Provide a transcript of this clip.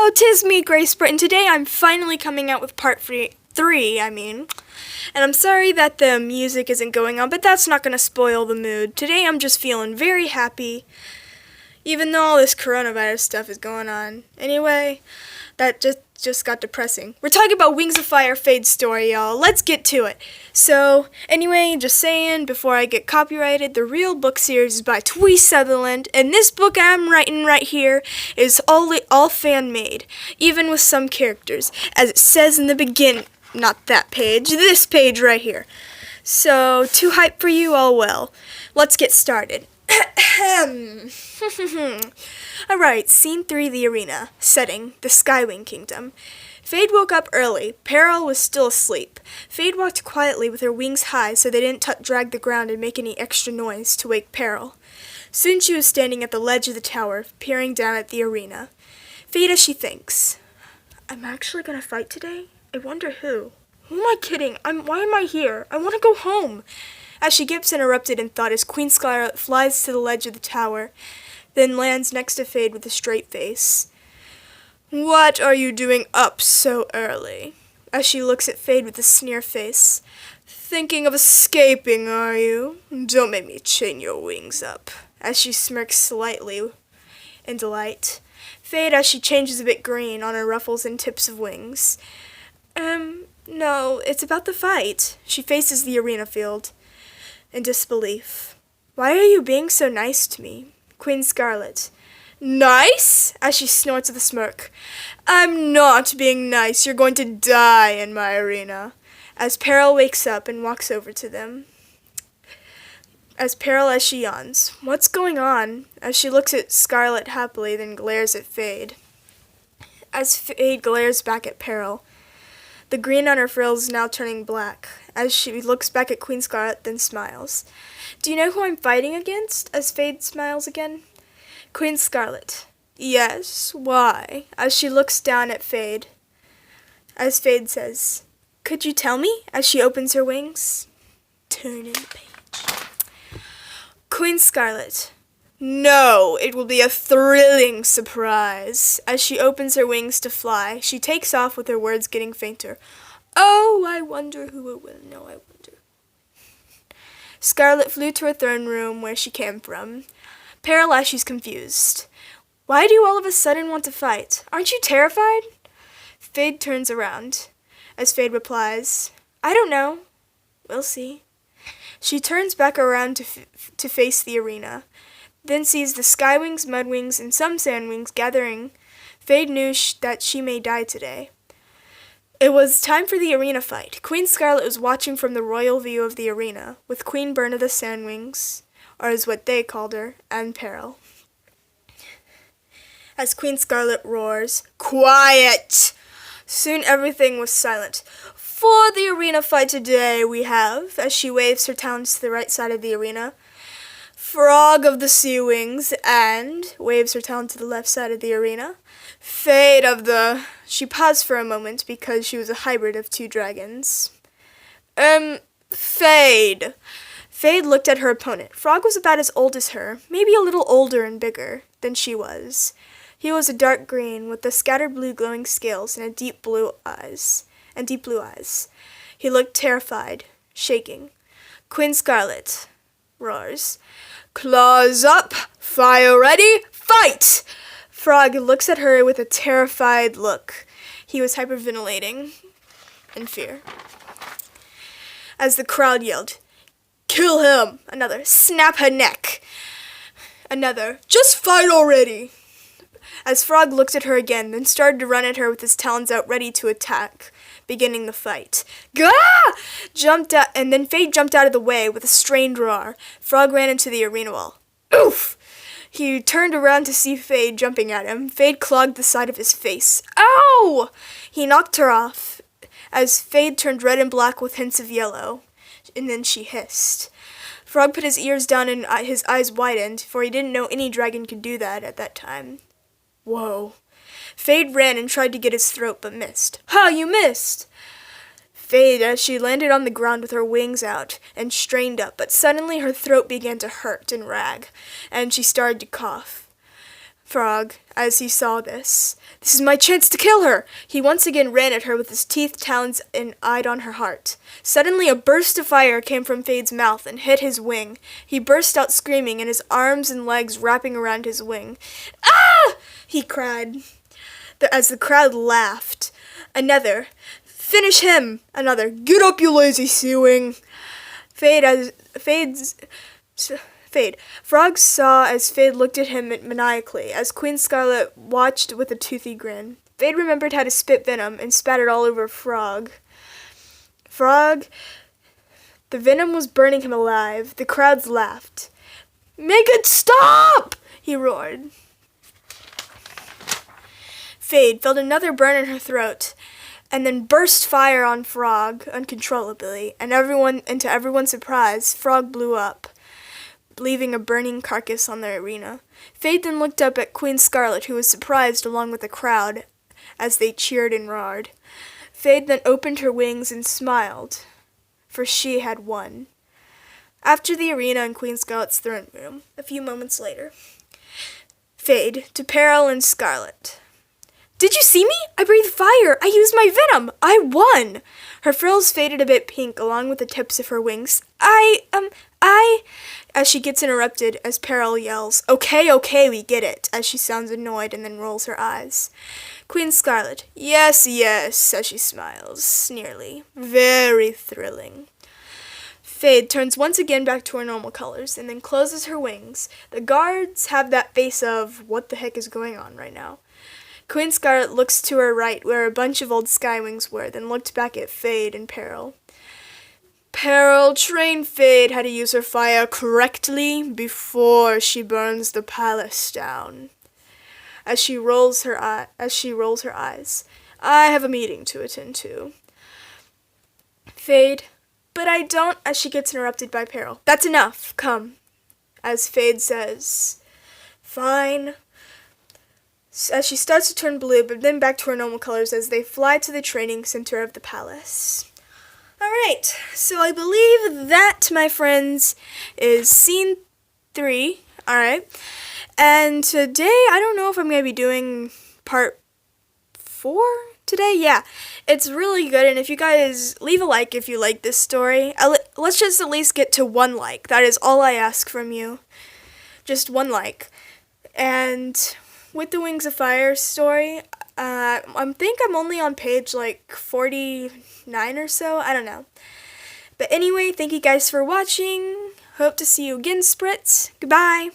Hello, 'tis me, Grace Britton. Today I'm finally coming out with part three, and I'm sorry that the music isn't going on, but that's not going to spoil the mood. Today I'm just feeling very happy, even though all this coronavirus stuff is going on. Anyway, that just got depressing. We're talking about Wings of Fire Fade's story, y'all. Let's get to it. So, anyway, just saying, before I get copyrighted, the real book series is by Tui Sutherland, and this book I'm writing right here is all fan-made, even with some characters, as it says in the beginning. Not that page, this page right here. So, too hype for you? Oh well. Let's get started. Alright, scene 3, the arena. Setting, the Skywing Kingdom. Fade woke up early. Peril was still asleep. Fade walked quietly with her wings high so they didn't drag the ground and make any extra noise to wake Peril. Soon she was standing at the ledge of the tower, peering down at the arena. Fade as she thinks. I'm actually gonna fight today? I wonder who. Who am I kidding? Why am I here? I want to go home. As she gets interrupted in thought as Queen Scarlet flies to the ledge of the tower, then lands next to Fade with a straight face. What are you doing up so early? As she looks at Fade with a sneer face. Thinking of escaping, are you? Don't make me chain your wings up. As she smirks slightly in delight. Fade as she changes a bit green on her ruffles and tips of wings. No, it's about the fight. She faces the arena field in disbelief. Why are you being so nice to me? Queen Scarlet. Nice? As she snorts with a smirk. I'm not being nice. You're going to die in my arena. As Peril wakes up and walks over to them. As she yawns. What's going on? As she looks at Scarlet happily, then glares at Fade. As Fade glares back at Peril. The green on her frills is now turning black. As she looks back at Queen Scarlet, then smiles. Do you know who I'm fighting against? As Fade smiles again. Queen Scarlet. Yes, why? As she looks down at Fade. As Fade says, could you tell me? As she opens her wings. Turning the page. Queen Scarlet. No, it will be a thrilling surprise. As she opens her wings to fly, she takes off with her words getting fainter. Oh, I wonder who it will. No, I wonder. Scarlet flew to her throne room where she came from. Peril as she's confused. Why do you all of a sudden want to fight? Aren't you terrified? Fade turns around. As Fade replies, I don't know. We'll see. She turns back around to face the arena. Then sees the Skywings, Mudwings, and some Sandwings gathering. Fade knew that she may die today. It was time for the arena fight. Queen Scarlet was watching from the royal view of the arena, with Queen Burn of the Sandwings, or as what they called her, and Peril. As Queen Scarlet roars, Quiet! Soon everything was silent. For the arena fight today we have, as she waves her talons to the right side of the arena, Frog of the Sea Wings, and waves her talon to the left side of the arena. Fade of the... She paused for a moment because she was a hybrid of two dragons. Fade. Fade looked at her opponent. Frog was about as old as her, maybe a little older and bigger than she was. He was a dark green with the scattered blue glowing scales and deep blue eyes. He looked terrified, shaking. Queen Scarlet roars. Claws up, fire ready, fight! Frog looks at her with a terrified look. He was hyperventilating in fear. As the crowd yelled, Kill him! Another, snap her neck! Another, just fight already! As Frog looked at her again, then started to run at her with his talons out ready to attack, beginning the fight. Gah! Jumped out, and then Fade jumped out of the way with a strained roar. Frog ran into the arena wall. Oof! He turned around to see Fade jumping at him. Fade clogged the side of his face. Ow! He knocked her off, as Fade turned red and black with hints of yellow, and then she hissed. Frog put his ears down and his eyes widened, for he didn't know any dragon could do that at that time. Whoa. Fade ran and tried to get his throat, but missed. Ha! You missed! Fade as she landed on the ground with her wings out and strained up, but suddenly her throat began to hurt and rag, and she started to cough. Frog, as he saw this. This is my chance to kill her! He once again ran at her with his teeth, talons, and eyed on her heart. Suddenly a burst of fire came from Fade's mouth and hit his wing. He burst out screaming, and his arms and legs wrapping around his wing. Ah! He cried, as the crowd laughed. Another, finish him! Another, get up, you lazy sea wing! Frog saw as Fade looked at him maniacally, as Queen Scarlet watched with a toothy grin. Fade remembered how to spit venom and spat it all over Frog. The venom was burning him alive. The crowds laughed. Make it stop! He roared. Fade felt another burn in her throat, and then burst fire on Frog uncontrollably, and to everyone's surprise, Frog blew up, leaving a burning carcass on the arena. Fade then looked up at Queen Scarlet, who was surprised along with the crowd as they cheered and roared. Fade then opened her wings and smiled, for she had won. After the arena in Queen Scarlet's throne room, a few moments later, Fade to Peril and Scarlet. Did you see me? I breathed fire. I used my venom. I won. Her frills faded a bit pink along with the tips of her wings. As she gets interrupted as Peril yells, Okay, we get it, as she sounds annoyed and then rolls her eyes. Queen Scarlet, yes, as she smiles, sneerly. Very thrilling. Fade turns once again back to her normal colors and then closes her wings. The guards have that face of, what the heck is going on right now? Queen Scarlet looks to her right, where a bunch of old skywings were, then looked back at Fade and Peril. Peril, train Fade how to use her fire correctly before she burns the palace down. As she rolls her eyes, I have a meeting to attend to. Fade, but I don't, as she gets interrupted by Peril. That's enough, come. As Fade says, fine. As she starts to turn blue, but then back to her normal colors as they fly to the training center of the palace. Alright, so I believe that, my friends, is scene 3. Alright, and today, I don't know if I'm going to be doing part 4 today. Yeah, it's really good, and if you guys leave a like if you like this story. Let's just at least get to 1 like. That is all I ask from you. Just 1 like. And with the Wings of Fire story, I think I'm only on page like 49 or so. I don't know. But anyway, thank you guys for watching. Hope to see you again, Spritz. Goodbye.